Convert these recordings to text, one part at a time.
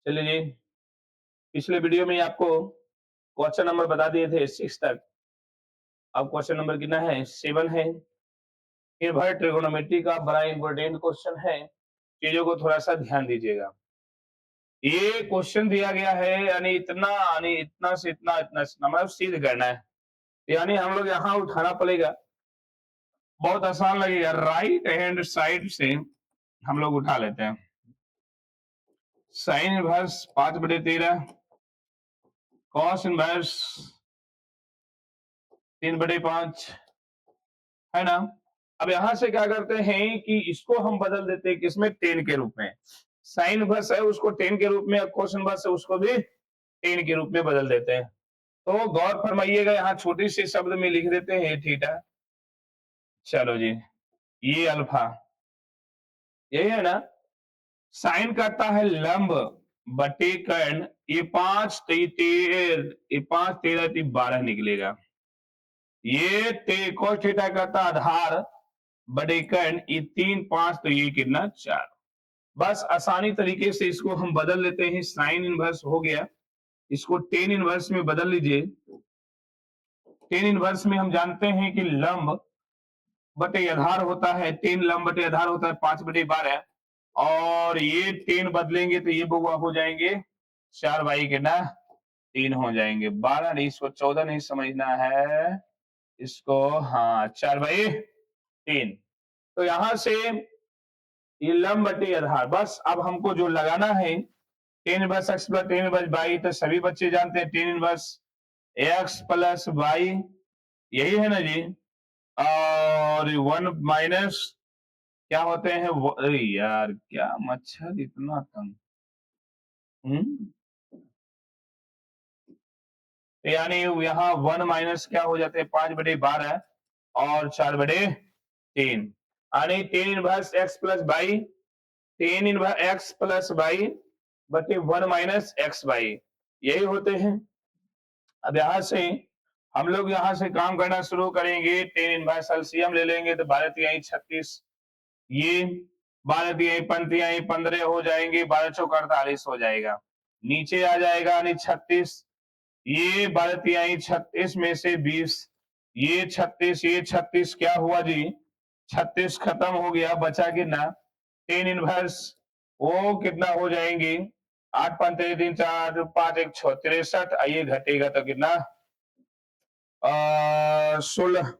चलिए जी, पिछले वीडियो में ही आपको क्वेश्चन नंबर बता दिए थे 6 तक। अब क्वेश्चन नंबर कितना है? 7 है। फिर भाई ट्रिगोनोमेट्री का बड़ा इंपॉर्टेंट क्वेश्चन है, चीजों को थोड़ा सा ध्यान दीजिएगा। ये क्वेश्चन दिया गया है यानी इतना से इतना इतना से इतना, मतलब सिद्ध करना है। यानी हम लोग यहाँ उठाना पड़ेगा, बहुत आसान लगेगा। राइट हैंड साइड से हम लोग उठा लेते हैं। साइन इनवर्स 5/13, कॉस इनवर्स 3/5, है ना। अब यहां से क्या करते हैं कि इसको हम बदल देते हैं किसमें? 10 के रूप में। साइन इनवर्स है उसको 10 के रूप में, और कोस इनवर्स है उसको भी 10 के रूप में बदल देते हैं। तो गौर फरमाइएगा, यहाँ छोटी सी शब्द में लिख देते हैं थीटा। चलो जी, ये अल्फा, यही है ना। साइन करता है लंब बटे कर्ण, ये 5 13 निकलेगा। ये cos थीटा करता आधार बटे कर्ण, ये 3 5, तो ये कितना? 4। बस आसानी तरीके से इसको हम बदल लेते हैं। साइन इनवर्स हो गया, इसको टेन इनवर्स में बदल लीजिए। टेन इनवर्स में हम जानते हैं कि लंब बटे आधार होता है, 10 लंब बटे आधार होता है 5/12, और ये 10 बदलेंगे तो ये बउआ हो जाएंगे 4 के ना 3 हो जाएंगे। 12 नहीं, इसको 14 नहीं समझना है इसको, हाँ 4/3। तो यहां से ये लंब बटे आधार, बस अब हमको जो लगाना है 10 inverse x plus 10 inverse y, तो सभी बच्चे जानते हैं 10 इनवर्स x प्लस y, यही है ना जी। और 1 माइनस क्या होते हैं अरे यार क्या मच्छर इतना तंग। तो यानी यहाँ 1 माइनस क्या हो जाते हैं 5/12 और 4/3, यानी 10 inverse x plus by, 10 inverse x plus by बटे 1 माइनस एक्स बाई, यही होते हैं। अब यहां से हम लोग यहाँ से काम करना शुरू करेंगे। 10 इनवर्स एलसीएम ले लेंगे तो 12 तिहाई 36, ये 12 तिहाई 15 हो जाएंगे, 12 चौक 48 हो जाएगा, नीचे आ जाएगा यानी 36। ये 12 तिहाई 36 में से 20, ये 36, ये 36 क्या हुआ जी? 36 खत्म हो गया, बचा कितना? 10 इनवर्स, वो कितना हो जाएंगे? 8 5 3 4 5 1 6 63, आइए घटेगा तो कितना? 16।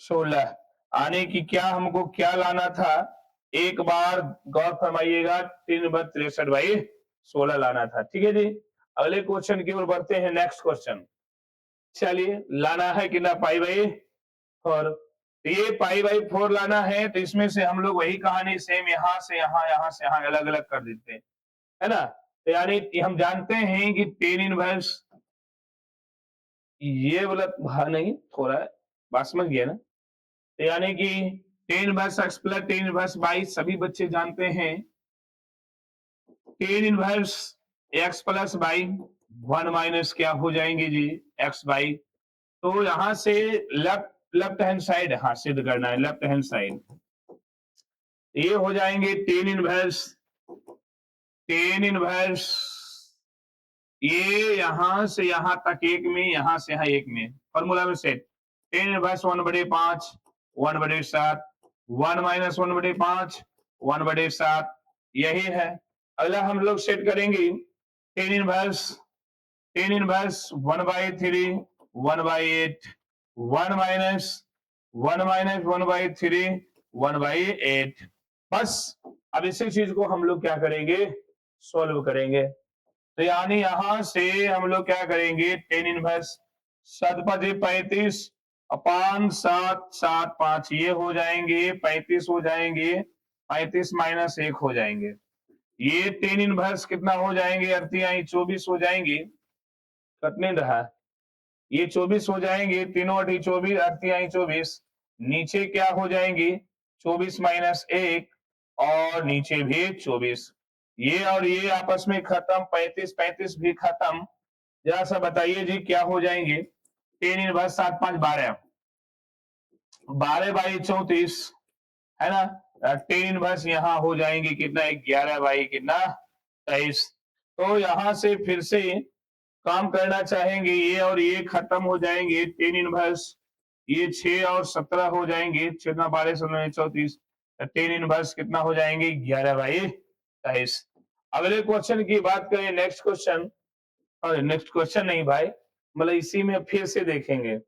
16 आने की क्या हमको क्या लाना था? एक बार गौर फरमाइएगा, 3/63/16 लाना था। ठीक है जी, अगले क्वेश्चन की ओर बढ़ते हैं। नेक्स्ट क्वेश्चन, चलिए लाना है कितना? π/4। तो ये π/4 लाना है, तो इसमें से हम लोग वही कहानी सेम यहां से यहां से यहां अलग अलग कर देते हैं, है ना। तो यानी हम जानते हैं कि 10 इनवर्स, ये वाला नहीं, थोड़ा बात समझ गया ना। तो यानी कि 10 inverse x plus 10 inverse y, सभी बच्चे जानते हैं 10 inverse x plus y, 1 minus क्या हो जाएंगे जी? x y। तो यहां से लेफ्ट लेफ्ट हैंड साइड हाँ सिद्ध करना है, लेफ्ट हैंड साइड ये हो जाएंगे 10 इनवर्स ये यहां से यहां तक एक में, यहां से यहां एक में, फॉर्मूला में सेट। 10 इनवर्स 1/5, 1/7, 1 माइनस 1/5, 1/7, यही है। अगला हम लोग सेट करेंगे 10 इनवर्स 1/3, 1/8, 1 माइनस 1/3, 1/8। बस अब इसी चीज को हम लोग क्या करेंगे? सॉल्व करेंगे। तो यानी यहां से हम लोग क्या करेंगे? 10 इनवर्स 7/35 अपान 7 7 5, ये हो जाएंगे 35 हो जाएंगे, 35 माइनस 1 हो जाएंगे। ये 10 इनवर्स कितना हो जाएंगे? 24 हो जाएंगे, कटने रहा, ये 24 हो जाएंगे, 3/24, 24, नीचे क्या हो जाएंगे? 24 माइनस 1, और नीचे भी 24, ये और ये आपस में खत्म, 35 35 भी खत्म। जरा सा बताइए जी क्या हो जाएंगे? 10 इनवर्स 7 5 12, 12/34, है ना। 10 इनवर्स यहाँ हो जाएंगे कितना? 11 बाई कितना? 23। तो यहां से फिर से काम करना चाहेंगे, ये और ये खत्म हो जाएंगे, टेन इनवर्स ये 6 और 17 हो जाएंगे, 6 12 16 34, टेन इनवर्स कितना हो जाएंगे 11 बाई 23। अगले क्वेश्चन की बात करें, नेक्स्ट क्वेश्चन, और नेक्स्ट क्वेश्चन नहीं भाई, मतलब इसी में फिर से देखेंगे।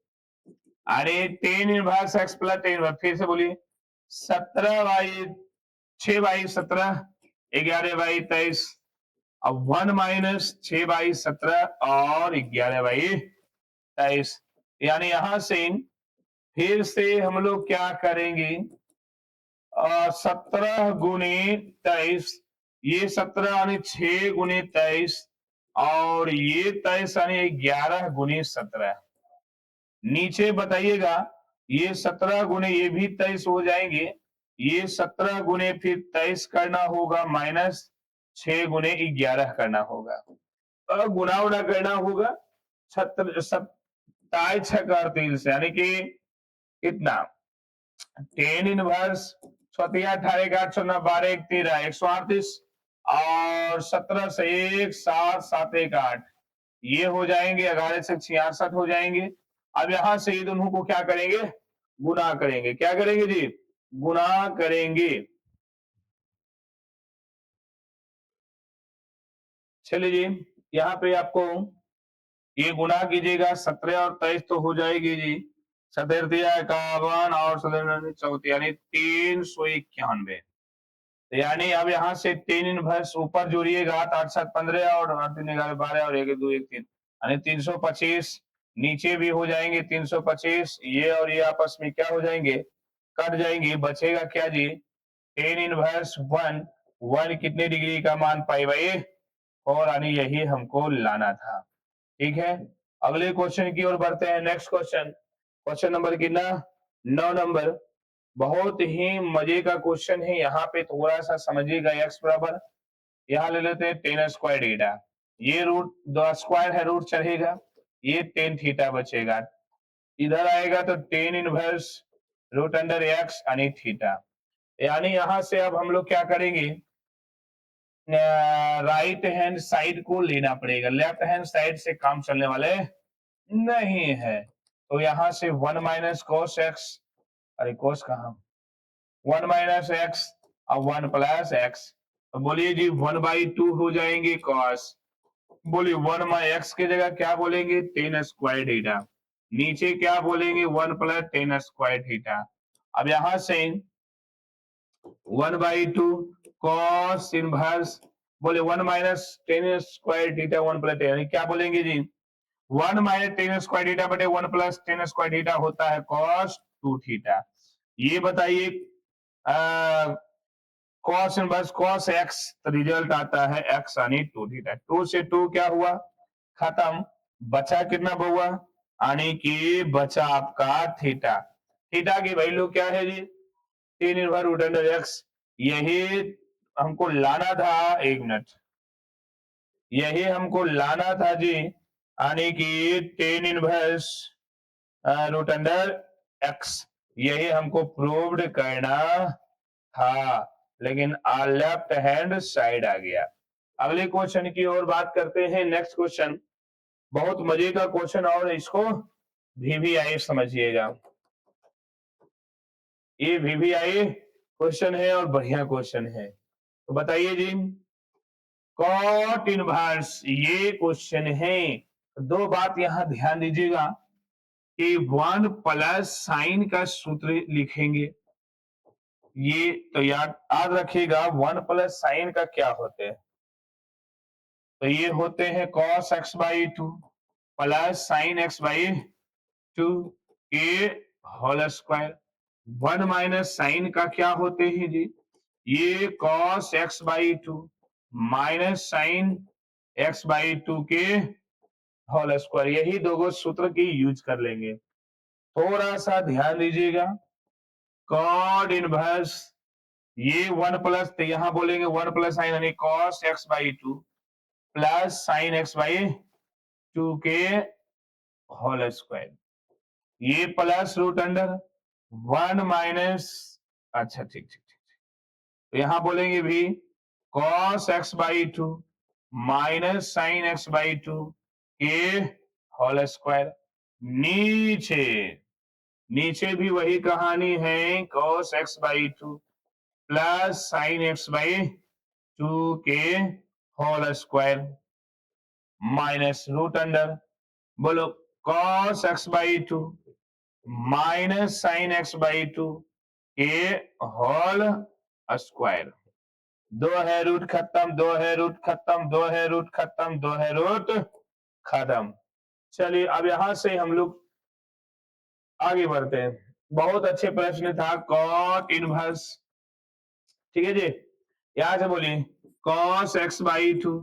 अरे tan inverse x plus tan inverse, फिर से बोलिए, 17 बाई 6 बाई 17, 11 बाई 23, अब 1 माइनस 6 बाई 17 और 11 बाई 23, यानी यहां से फिर से हम लोग क्या करेंगे, 17 गुने 23, ये 17 यानी 6 गुने 23, और ये 23 यानी 11 गुने 17। नीचे बताइएगा, ये 17 गुने ये भी 23 हो जाएंगे, ये 17 गुने फिर 23 करना होगा, माइनस 6 गुने 11 करना होगा, और गुना उना करना होगा, 27 छक 38 से, यानी कि कितना, टेन इनवर्स 6 18 का 8 9 12 1 13 138, और 17 से 1 7 7 1 8, ये हो जाएंगे, 11 से 66 हो जाएंगे। अब यहां से ये दोनों को क्या करेंगे, गुना करेंगे, क्या करेंगे जी, गुना करेंगे। चलिए जी, यहाँ पे आपको ये गुना कीजिएगा, 17 और 23 तो हो जाएगी जी, 17 51 और 17 यानी 391। यानी अब यहाँ से टेन इनवर्स ऊपर जोड़िएगा, तो 8 7 15 और 8 3 11 12 और 1 2 1 3, यानी 325, नीचे भी हो जाएंगे 325, ये और ये आपस में क्या हो जाएंगे, कट जाएंगे, बचेगा क्या जी, टेन इनवर्स 1, 1 कितने डिग्री का मान पाई बाई, और यानी यही हमको लाना था। ठीक है, अगले क्वेश्चन की ओर बढ़ते हैं, नेक्स्ट क्वेश्चन, क्वेश्चन नंबर कितना, 9 नंबर। बहुत ही मजे का क्वेश्चन है, यहाँ पे थोड़ा सा समझिएगा, एक्स बराबर यहाँ ले लेते हैं टेन स्क्वायर थीटा, ये रूट दो स्क्वायर है, रूट चढ़ेगा, ये टेन थीटा बचेगा, इधर आएगा तो tan inverse root under x यानी थीटा। यानी यहां से अब हम लोग क्या करेंगे, राइट हैंड साइड को लेना पड़ेगा, लेफ्ट हैंड साइड से काम चलने वाले नहीं है। तो यहां से 1 माइनस कॉस एक्स, अरे कॉस कहा, 1 माइनस एक्स और 1 प्लस एक्स, तो बोलिए जी 1/2 हो जाएंगे कॉस, बोलिए 1 माई एक्स की जगह क्या बोलेंगे, टेन स्क्वायर थीटा, नीचे क्या बोलेंगे 1 प्लस टेन स्क्वायर थीटा। अब यहां से 1/2 कॉस इनवर्स, बोले 1 minus ten square theta 1 plus ten, क्या बोलेंगे जी, 1 माइनस टेन स्क्वायर थीटा बटे 1 प्लस टेन स्क्वायर थीटा होता है कॉस 2 थीटा। ये बताइए कॉस इनवर्स कॉस एक्स, तो रिजल्ट आता है एक्स यानी 2 थीटा, 2 से 2 क्या हुआ, खत्म, बचा कितना बहुआ, यानी कि बचा आपका थीटा, थीटा की वैल्यू क्या है जी, tan inverse root under x, यही हमको लाना था, एक मिनट, यही हमको लाना था जी, यानी कि tan inverse root under x, यही हमको प्रूव्ड करना था, लेकिन लेफ्ट हैंड साइड आ गया। अगले क्वेश्चन की ओर बात करते हैं, नेक्स्ट क्वेश्चन, बहुत मजे का क्वेश्चन, और इसको वीवीआई समझिएगा, ये वीवीआई क्वेश्चन है और बढ़िया क्वेश्चन है। तो बताइए जी, कॉट इनवर्स ये क्वेश्चन है, दो बात यहां ध्यान दीजिएगा कि 1 प्लस साइन का सूत्र लिखेंगे, ये तो याद रखिएगा, 1 प्लस साइन का क्या होते हैं, तो ये होते हैं cos x/2 plus sign x/2 के होल स्क्वायर, 1 माइनस साइन का क्या होते हैं जी, ये cos x/2 minus sign x/2 के होल स्क्वायर, यही दो सूत्र की यूज कर लेंगे। थोड़ा सा ध्यान दीजिएगा, कॉड इनवर्स ये 1 प्लस, तो यहां बोलेंगे 1 प्लस साइन यानी cos x/2 plus sign x/2 के होल स्क्वायर, ये प्लस रूट अंडर 1 माइनस, अच्छा ठीक ठीक ठीक, तो यहां बोलेंगे भी cos x/2 minus sine x by two के होल स्क्वायर। नीचे नीचे भी वही कहानी है, cos x by two plus sine x by two के whole square minus root under, बोलो, cos x by two minus sine x by two के होल स्क्वायर। दो है रूट खत्म, दो है रूट खत्म, दो है रूट खत्म, दो है रूट खत्म। चलिए अब यहां से हम लोग आगे बढ़ते हैं। बहुत अच्छे प्रश्न था, कॉट इनवर्स। ठीक है जी, यहां से बोलिए cos x by two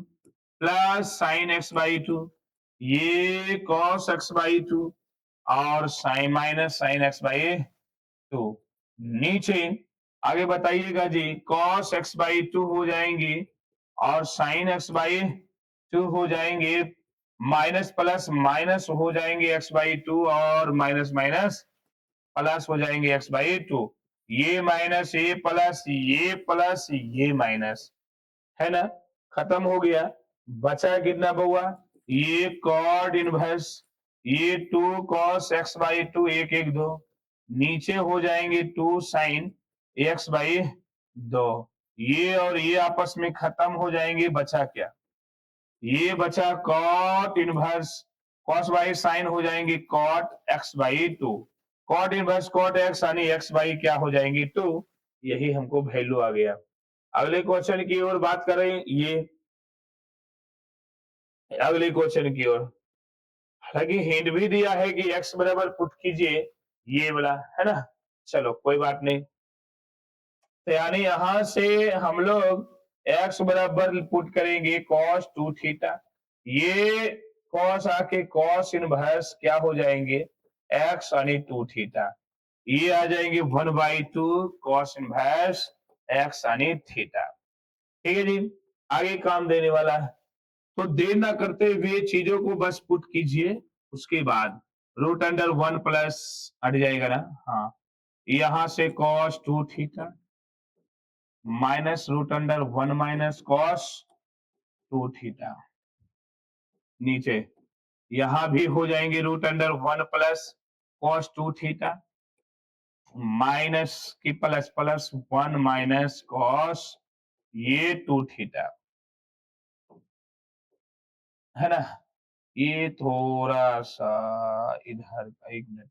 plus sine x by two, ये cos एक्स बाई टू और sine minus sine x by two. नीचे आगे बताइएगा जी, cos एक्स बाई टू हो जाएंगी और साइन एक्स बाई टू हो जाएंगे, माइनस प्लस माइनस हो जाएंगे एक्स बाई टू और माइनस माइनस प्लस हो जाएंगे एक्स बाई टू। ये माइनस ये प्लस ये माइनस, है ना, खत्म हो गया। बचा कितना बउआ, ये कॉड इनवर्स, ये two cos x by two, एक एक दो, नीचे हो जाएंगे टू साइन एक्स बाई दो, ये और ये आपस में खत्म हो जाएंगे। बचा क्या, ये बचा cot inverse, cos by sine हो जाएंगे cot x by two, cot inverse cot x यानी एक्स बाई क्या हो जाएंगी टू। यही हमको वैल्यू आ गया। अगले क्वेश्चन की ओर बात करें, ये अगले क्वेश्चन की ओर, हालांकि हिंट भी दिया है कि x बराबर पुट कीजिए, ये वाला, है ना। चलो कोई बात नहीं, तो यानी यहां से हम लोग x बराबर पुट करेंगे cos टू थीटा, ये cos आके cos इनवर्स क्या हो जाएंगे x यानी टू थीटा, ये आ जाएंगे 1/2 cos इनवर्स x यानी थीटा। ठीक है जी, आगे काम देने वाला है, तो देर ना करते हुए चीजों को बस पुट कीजिए, उसके बाद रूट अंडर वन प्लस हट जाएगा ना, हाँ, यहां से cos two theta minus root under one minus cos two theta, नीचे यहां भी हो जाएंगे root under one plus cos two theta minus की plus plus one minus cos ये टू थीटा, है ना। ये थोड़ा सा इधर का, एक मिनट,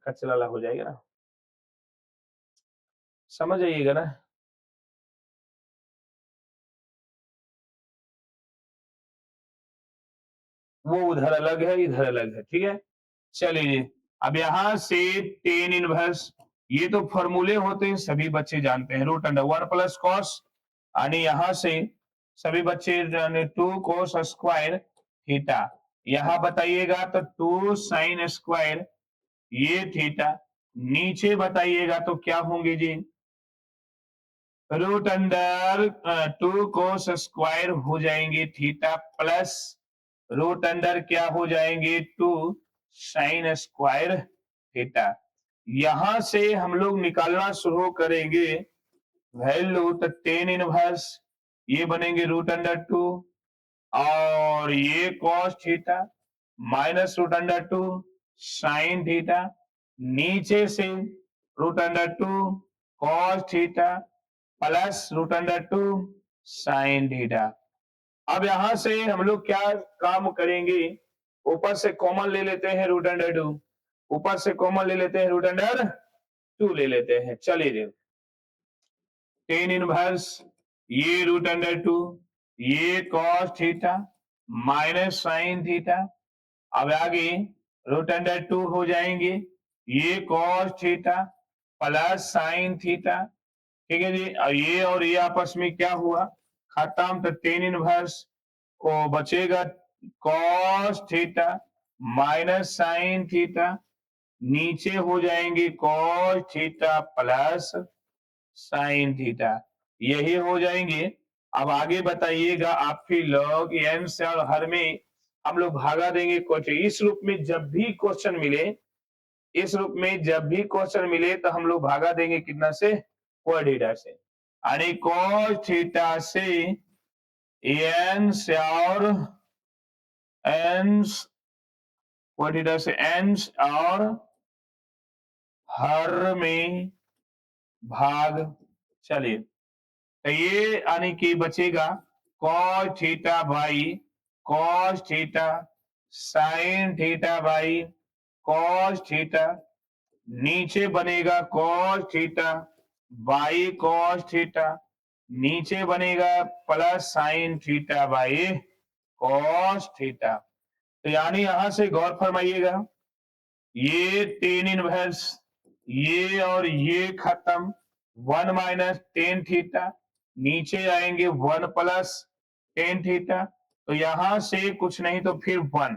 कचरा वाला हो जाएगा ना, समझ आइएगा ना। वो उधर अलग है, इधर अलग है, ठीक है। चलिए अब यहां से टेन इनवर्स, ये तो फॉर्मूले होते हैं, सभी बच्चे जानते हैं, root under one plus cos, यानी यहां से सभी बच्चे जाने टू कोस स्क्वायर थीटा, यहां बताइएगा तो टू साइन स्क्वायर ये थीटा, नीचे बताइएगा तो क्या होंगे जी, root under two cos square हो जाएंगे थीटा प्लस रूट अंडर क्या हो जाएंगे टू साइन स्क्वायर थीटा। यहां से हम लोग निकालना शुरू करेंगे वैल्यू, तो टेन इनवर्स ये बनेंगे रूट अंडर टू और ये cos theta minus root under two sine theta, नीचे से root under two cos theta plus root under two sine theta. अब यहां से हम लोग क्या काम करेंगे, ऊपर से कॉमन ले लेते हैं रूट अंडर टू, ऊपर से कॉमन ले लेते हैं रूट अंडर टू ले लेते हैं। चलिए टेन इनवर्स ये रूट अंडर टू ये cos theta minus sign theta, अब आगे रूट अंडर टू हो जाएंगे ये cos theta plus sine theta. ठीक है जी, और ये आपस में क्या हुआ खत्म, तो टेन इनवर्स को बचेगा cos theta minus sign theta, नीचे हो जाएंगे cos theta plus sine theta, यही हो जाएंगे। अब आगे बताइएगा आप ही लोग, एन से और हर में हम लोग भागा देंगे क्वेश्चन, इस रूप में जब भी क्वेश्चन मिले, इस रूप में जब भी क्वेश्चन मिले तो हम लोग भागा देंगे कितना से, क्वाड्रेटिक से। आणि cos थीटा से एंस और एंस cos थीटा से एंस और हर में भाग। चलिए तो ये यानी कि बचेगा cos theta by cos theta sin theta by cos theta, नीचे बनेगा cos theta by cos theta, नीचे बनेगा plus sin theta by cos theta. तो यानी यहां से गौर फरमाइएगा, ये टेन इनवर्स, ये और ये खत्म, 1 माइनस टेन थीटा, नीचे आएंगे 1 प्लस टेन थीटा, तो यहां से कुछ नहीं तो फिर 1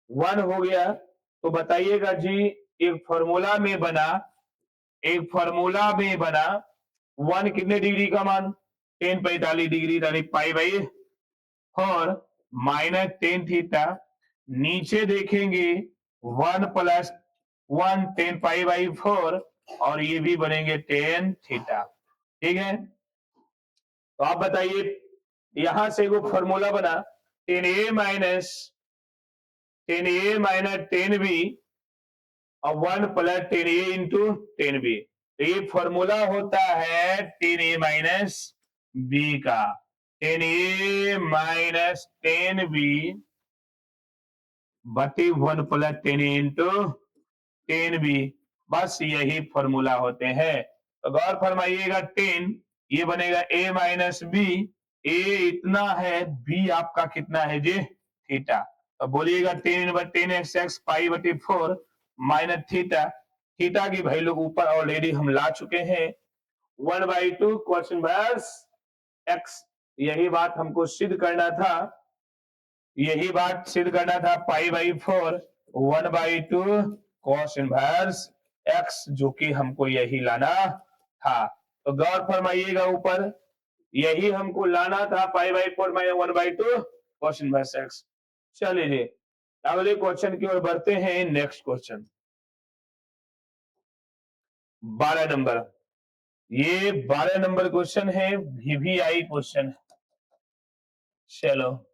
1 हो गया। तो बताइएगा जी, एक फॉर्मूला में बना, एक फॉर्मूला में बना 1 कितने डिग्री का मान, टेन 45 डिग्री, यानी पाई बाई और माइनस टेन थीटा, नीचे देखेंगे 1 प्लस 1 टेन पाई बाई 4 और ये भी बनेंगे टेन थीटा। ठीक है, तो आप बताइए यहां से वो फॉर्मूला बना टेन ए माइनस टेन बी और 1 प्लस टेन ए इंटू टेन बी, तो ये फॉर्मूला होता है टेन ए माइनस बी का, टेन ए माइनस टेन बी बटी 1 प्लस टेन ए इंटू टेन बी, बस यही फॉर्मूला होते हैं। तो गौर फरमाइएगा 10 ये बनेगा a माइनस बी, ए इतना है, b आपका कितना है जी थीटा, तो बोलिएगा 10 एक्स एक्स पाई बटे 4 माइनस थीटा, थीटा की वैल्यू ऊपर ऑलरेडी हम ला चुके हैं 1/2 cos इनवर्स x, यही बात हमको सिद्ध करना था, यही बात सिद्ध करना था, pi by 4 1/2 cos inverse x, जो कि हमको यही लाना था। तो गौर फरमाइएगा ऊपर यही हमको लाना था, pi by 4 minus 1/2 cos inverse x। चलिए जी अगले क्वेश्चन की ओर बढ़ते हैं। नेक्स्ट क्वेश्चन 12 नंबर, ये 12 नंबर क्वेश्चन है, VVI क्वेश्चन है। चलो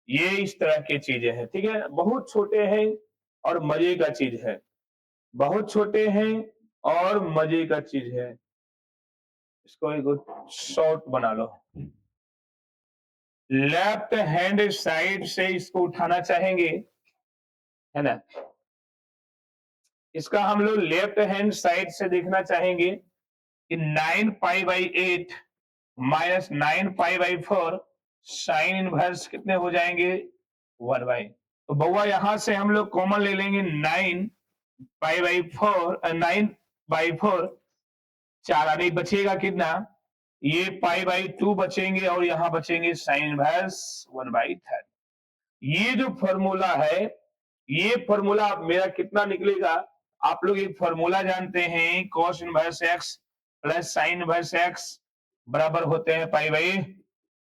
ये इस तरह की चीजें हैं, ठीक है, बहुत छोटे हैं और मजे का चीज है, बहुत छोटे हैं और मजे का चीज है, इसको एक शॉर्ट बना लो। लेफ्ट हैंड साइड से इसको उठाना चाहेंगे, है ना, इसका हम लोग लेफ्ट हैंड साइड से देखना चाहेंगे कि 9 pi by 8 minus 9 pi by 4 sine inverse कितने हो जाएंगे 1 बाई, तो बउआ यहां से हम लोग कॉमन ले लेंगे 9 पाई बाई 4 9/4, 4 आने बचेगा कितना, ये पाई बाई 2 बचेंगे और यहां बचेंगे साइन इनवर्स 1/3। ये जो फॉर्मूला है, ये फॉर्मूला मेरा कितना निकलेगा, आप लोग एक फॉर्मूला जानते हैं, cos inverse x plus sine inverse x बराबर होते हैं पाई बाई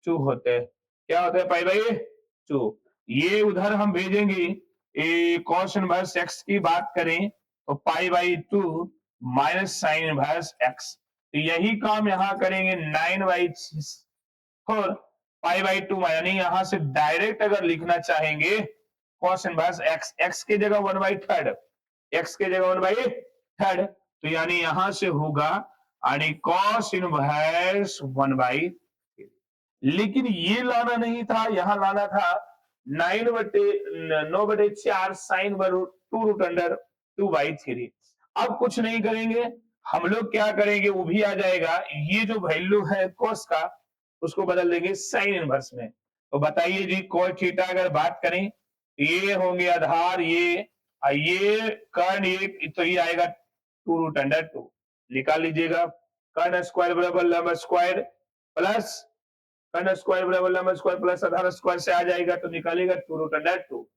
2 होते हैं, क्या होता है पाई बाई 2, ये उधर हम भेजेंगे, cos इनवर्स x की बात करें तो pi by 2 minus sine inverse x, तो यही काम यहां करेंगे 9/4 पाई बाई 2, यानी यहां से डायरेक्ट अगर लिखना चाहेंगे cos इनवर्स x, x की जगह 1/3, x की जगह 1/3, तो यानी यहां से होगा यानी cos इनवर्स 1/3, लेकिन ये लाना नहीं था, यहां लाना था 9/4 साइन 2√2/3। अब कुछ नहीं करेंगे, हम लोग क्या करेंगे, वो भी आ जाएगा, ये जो वैल्यू है cos का उसको बदल देंगे साइन इनवर्स में। तो बताइए जी cos थीटा अगर बात करें, ये होंगे आधार, ये कर्ण, ये तो ये आएगा 2√2, निकाल लीजिएगा, कर्ण स्क्वायर बराबर लंब स्क्वायर प्लस कर्ण स्क्वायर बराबर लंब स्क्वायर प्लस आधार स्क्वायर से आ जाएगा, तो निकालेगा 2√2, तो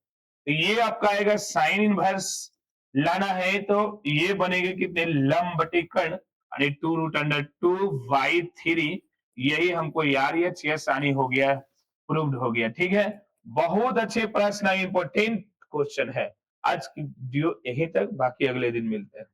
ये आपका आएगा साइन इनवर्स लाना है, तो ये बनेगा कितने लंब बटे कर्ण, यानी 2√2/3, यही हमको यार ये आसानी हो गया, प्रूव्ड हो गया। ठीक है, बहुत अच्छे प्रश्न, इंपॉर्टेंट क्वेश्चन है। आज की वीडियो यहीं तक, बाकी अगले दिन मिलते हैं।